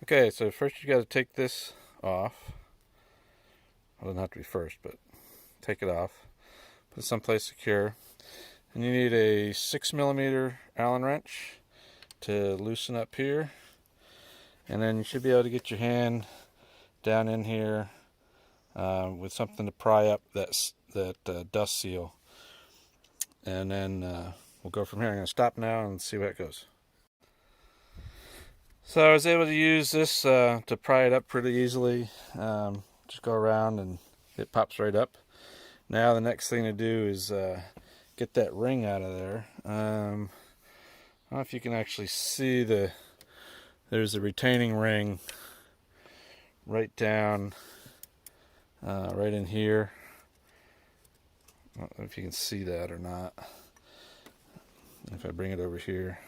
Okay, so first you got to take this off. Well, it doesn't have to be first, but take it off. Put it someplace secure. And you need a 6mm Allen wrench to loosen up here. And then you should be able to get your hand down in here with something to pry up that dust seal. And then we'll go from here. I'm going to stop now and see where it goes. So I was able to use this to pry it up pretty easily. Just go around and it pops right up. Now the next thing to do is get that ring out of there. I don't know if you can actually see there's a retaining ring right down, right in here. I don't know if you can see that or not. If I bring it over here.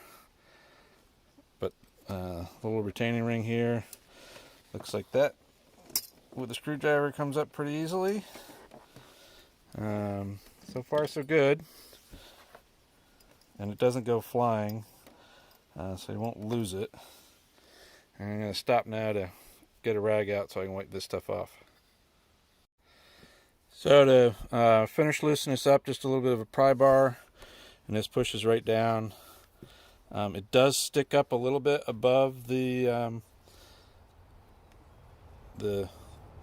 But little retaining ring here. Looks like that. With a screwdriver comes up pretty easily. So far so good. And it doesn't go flying. So you won't lose it. And I'm going to stop now to get a rag out so I can wipe this stuff off. So to finish loosening this up, just a little bit of a pry bar, and this pushes right down. It does stick up a little bit above the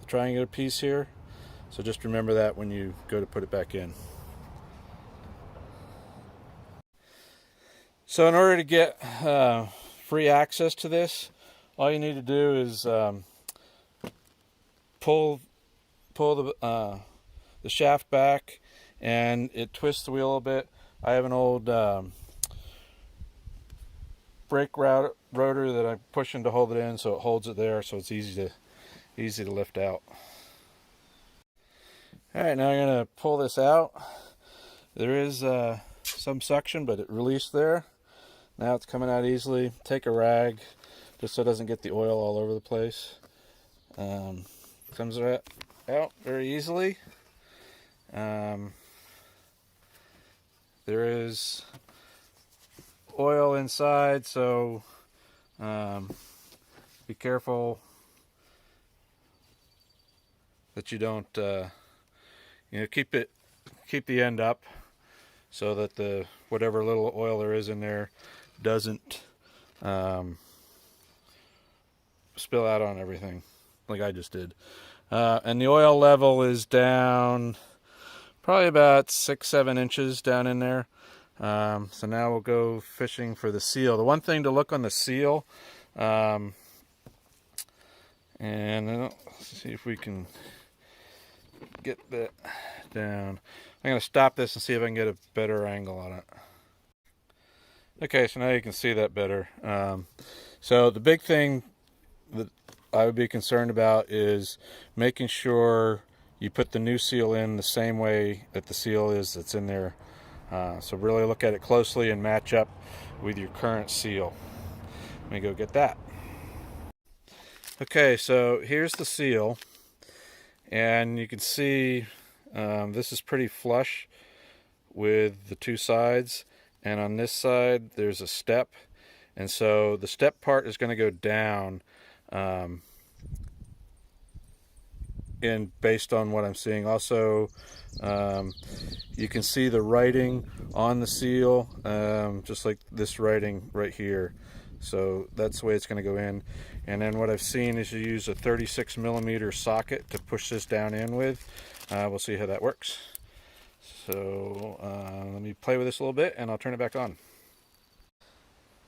triangular piece here, so just remember that when you go to put it back in. So in order to get free access to this, all you need to do is pull the shaft back, and it twists the wheel a bit. I have an old brake rotor that I'm pushing to hold it in, so it holds it there, so it's easy to lift out. All right, now I'm going to pull this out. There is some suction, but it released there. Now it's coming out easily. Take a rag, just so it doesn't get the oil all over the place. Comes out very easily. There is oil inside, so be careful that you don't keep the end up so that whatever little oil there is in there doesn't spill out on everything like I just did. And the oil level is down probably about 6-7 inches down in there. So now we'll go fishing for the seal. The one thing to look on the seal, and let's see if we can get that down. I'm going to stop this and see if I can get a better angle on it. Okay, so now you can see that better. So the big thing that I would be concerned about is making sure you put the new seal in the same way that the seal is that's in there. So really look at it closely and match up with your current seal. Let me go get that. Okay, so here's the seal, and you can see this is pretty flush with the two sides, and on this side there's a step, and so the step part is going to go down, and based on what I'm seeing. Also, you can see the writing on the seal, just like this writing right here. So that's the way it's going to go in. And then what I've seen is you use a 36mm socket to push this down in with. We'll see how that works. So let me play with this a little bit and I'll turn it back on.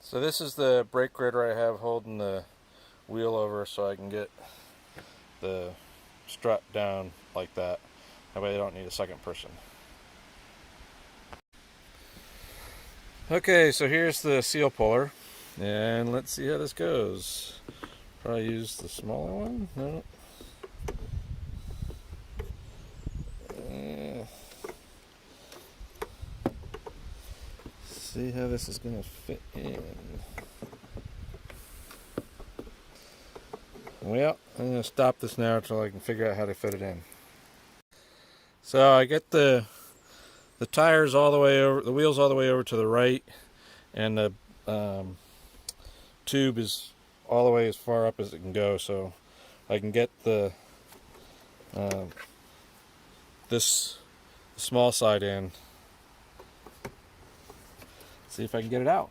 So this is the brake rotor I have holding the wheel over so I can get the strut down like that. That way I don't need a second person. Okay, so here's the seal puller, and let's see how this goes. Probably use the smaller one. No. See how this is going to fit in. Well, I'm going to stop this now until I can figure out how to fit it in. So I get the tires all the way over, the wheels all the way over to the right, and the tube is all the way as far up as it can go, so I can get the this small side in. See if I can get it out.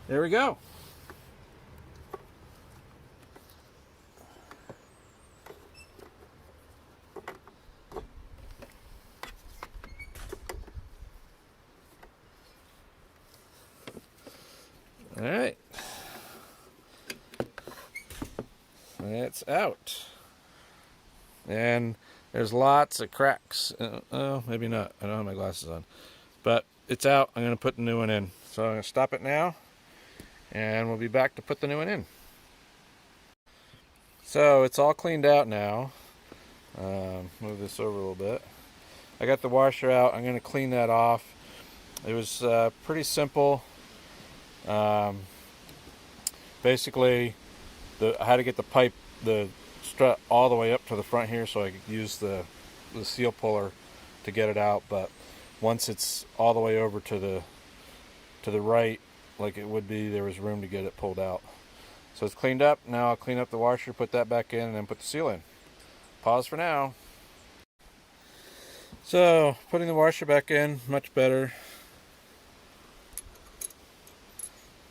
There we go. All right. It's out. And there's lots of cracks. Oh, maybe not. I don't have my glasses on. But it's out. I'm going to put the new one in. So I'm going to stop it now. And we'll be back to put the new one in. So it's all cleaned out now. Move this over a little bit. I got the washer out. I'm going to clean that off. It was pretty simple. Basically, I had to get the strut all the way up to the front here so I could use the seal puller to get it out. But once it's all the way over to the right, like it would be, there was room to get it pulled out. So it's cleaned up. Now I'll clean up the washer, put that back in, and then put the seal in. Pause for now. So putting the washer back in, much better.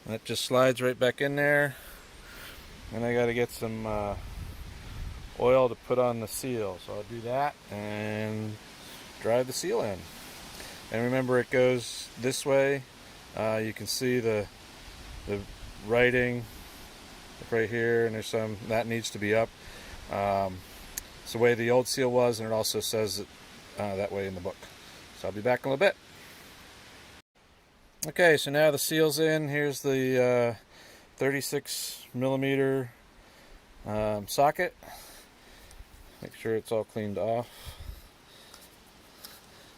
That just slides right back in there. And I got to get some oil to put on the seal. So I'll do that and drive the seal in. And remember, it goes this way. You can see the writing right here, and there's some that needs to be up. It's the way the old seal was, and it also says it that way in the book. So I'll be back in a little bit. Okay, so now the seal's in. Here's the 36mm socket. Make sure it's all cleaned off.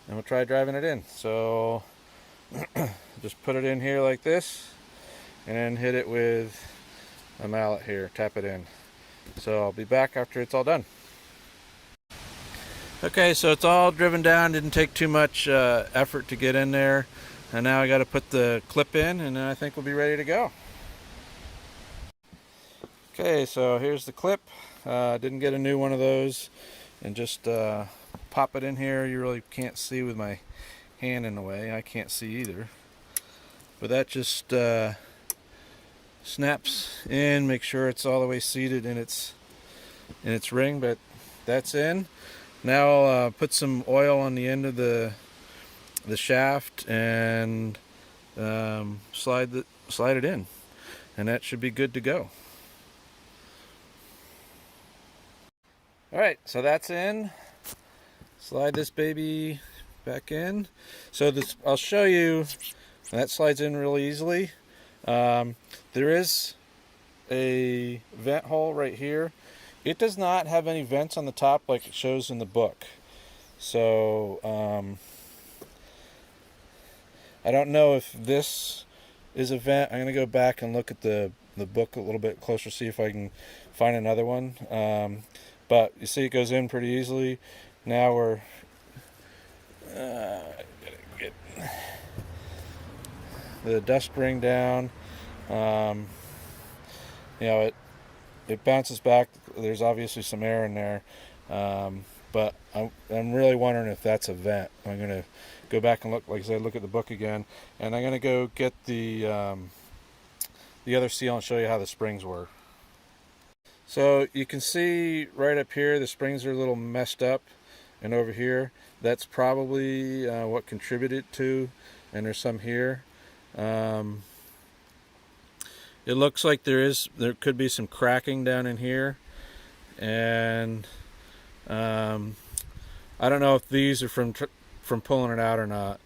And we'll try driving it in. So just put it in here like this, and then hit it with a mallet here. Tap it in. So I'll be back after it's all done. Okay, so it's all driven down. Didn't take too much effort to get in there. And now I got to put the clip in, and then I think we'll be ready to go. Okay, so here's the clip. Didn't get a new one of those, and just pop it in here. You really can't see with my hand in the way. I can't see either. But that just snaps in. Make sure it's all the way seated in its ring. But that's in. Now I'll put some oil on the end of the shaft and slide it in, and that should be good to go. Alright, so that's in. Slide this baby back in. So this, I'll show you, that slides in really easily. There is a vent hole right here. It does not have any vents on the top like it shows in the book. So I don't know if this is a vent. I'm going to go back and look at the book a little bit closer, see if I can find another one. But you see it goes in pretty easily. Now we're get the dust ring down. You know, it bounces back. There's obviously some air in there. But I'm really wondering if that's a vent. I'm going to go back and look, like I said, look at the book again. And I'm going to go get the other seal and show you how the springs work. So you can see right up here, the springs are a little messed up. And over here, that's probably what contributed to. And there's some here. It looks like there could be some cracking down in here. And I don't know if these are from pulling it out or not,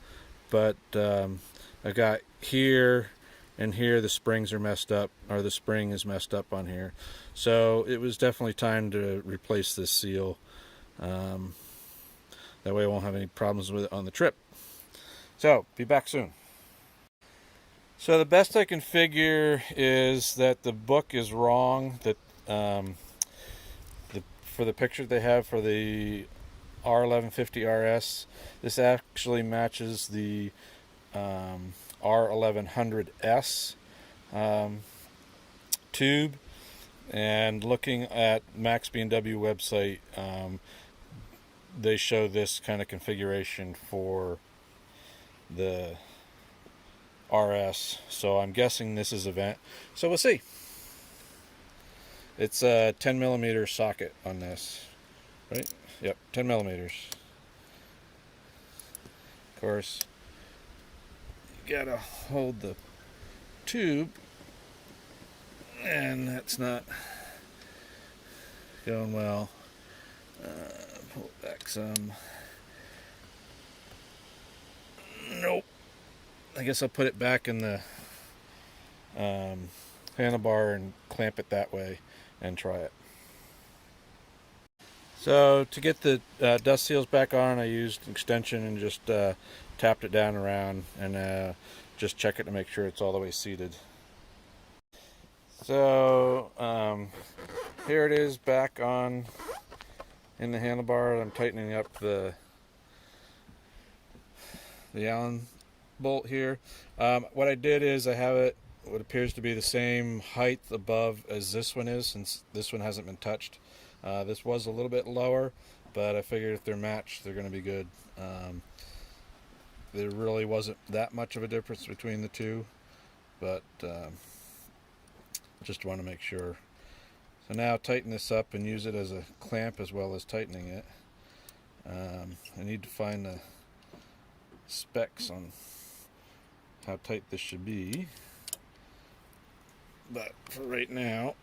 but I got here and here the springs are messed up, or the spring is messed up on here. So it was definitely time to replace this seal. That way I won't have any problems with it on the trip. So, be back soon. So the best I can figure is that the book is wrong, that for the picture they have for the R1150RS, this actually matches the R1150RS tube, and looking at Max BMW website, they show this kind of configuration for the RS, so I'm guessing this is a vent. So we'll see. It's a 10 millimeter socket on this, right? Yep, 10 millimeters. Of course, you gotta hold the tube, and that's not going well. Pull it back some. Nope. I guess I'll put it back in the handlebar and clamp it that way and try it. So to get the dust seals back on, I used an extension and just tapped it down around and just check it to make sure it's all the way seated. So here it is back on in the handlebar. I'm tightening up the Allen bolt here. What I did is I have it what appears to be the same height above as this one is, since this one hasn't been touched. This was a little bit lower, but I figured if they're matched, they're going to be good. There really wasn't that much of a difference between the two, but just want to make sure. So now tighten this up and use it as a clamp as well as tightening it. I need to find the specs on how tight this should be, but for right now,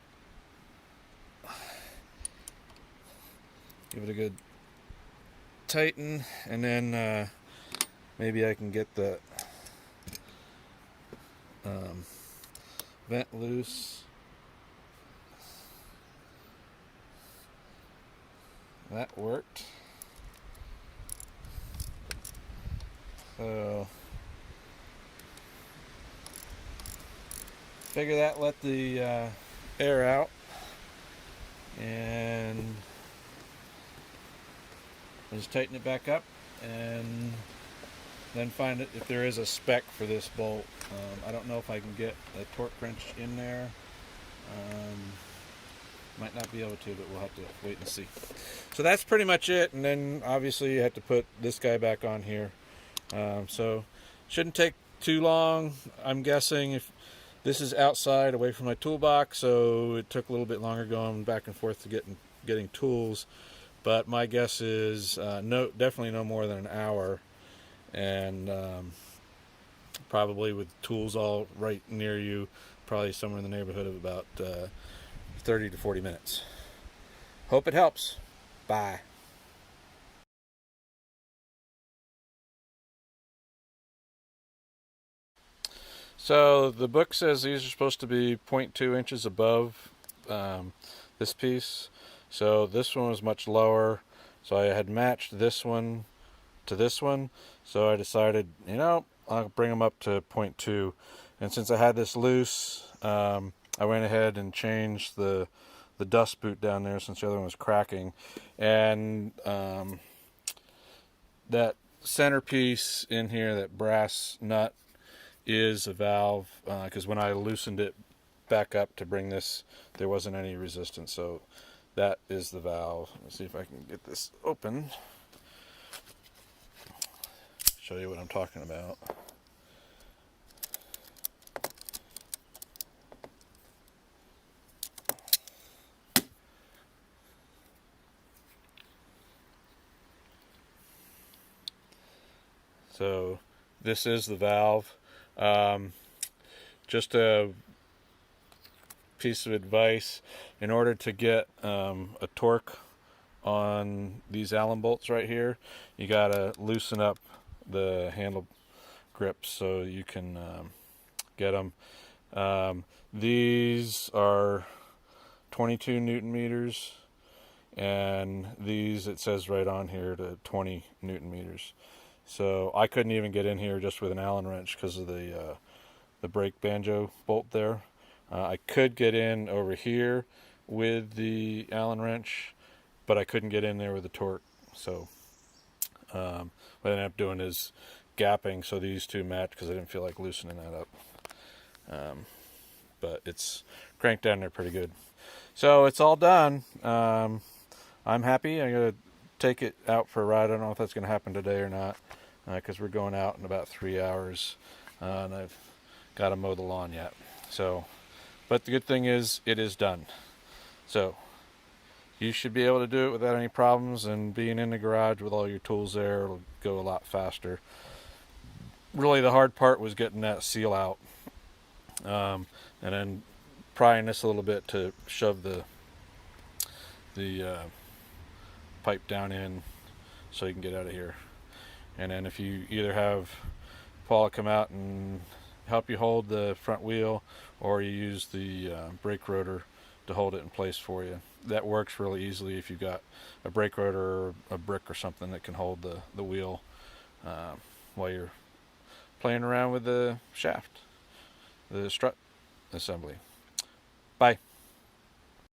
give it a good tighten, and then maybe I can get the vent loose. That worked. So figure that let the air out, and just tighten it back up, and then find it if there is a spec for this bolt. I don't know if I can get a torque wrench in there. Might not be able to, but we'll have to wait and see. So that's pretty much it, and then obviously you have to put this guy back on here. So shouldn't take too long. I'm guessing if this is outside away from my toolbox, so it took a little bit longer going back and forth to getting tools, but my guess is definitely no more than an hour, and probably with tools all right near you, probably somewhere in the neighborhood of about 30 to 40 minutes. Hope it helps. Bye. So the book says these are supposed to be 0.2 inches above this piece. So this one was much lower. So I had matched this one to this one. So I decided, I'll bring them up to 0.2. And since I had this loose, I went ahead and changed the dust boot down there since the other one was cracking. And that centerpiece in here, that brass nut, is a valve, because when I loosened it back up to bring this, there wasn't any resistance, so that is the valve. Let's see if I can get this open, show you what I'm talking about. So this is the valve. Just a piece of advice: in order to get a torque on these Allen bolts right here, you gotta loosen up the handle grips so you can get them. These are 22 Newton meters, and these, it says right on here, to 20 Newton meters. So I couldn't even get in here just with an Allen wrench because of the brake banjo bolt there. I could get in over here with the Allen wrench, but I couldn't get in there with the torque. So what I ended up doing is gapping so these two match because I didn't feel like loosening that up. But it's cranked down there pretty good. So it's all done. I'm happy. I'm going to take it out for a ride. I don't know if that's going to happen today or not because we're going out in about 3 hours and I've got to mow the lawn yet. So, but the good thing is it is done. So you should be able to do it without any problems, and being in the garage with all your tools there, it'll go a lot faster. Really the hard part was getting that seal out and then prying this a little bit to shove the pipe down in so you can get out of here. And then if you either have Paula come out and help you hold the front wheel, or you use the brake rotor to hold it in place for you. That works really easily if you've got a brake rotor or a brick or something that can hold the wheel while you're playing around with the shaft, the strut assembly. Bye.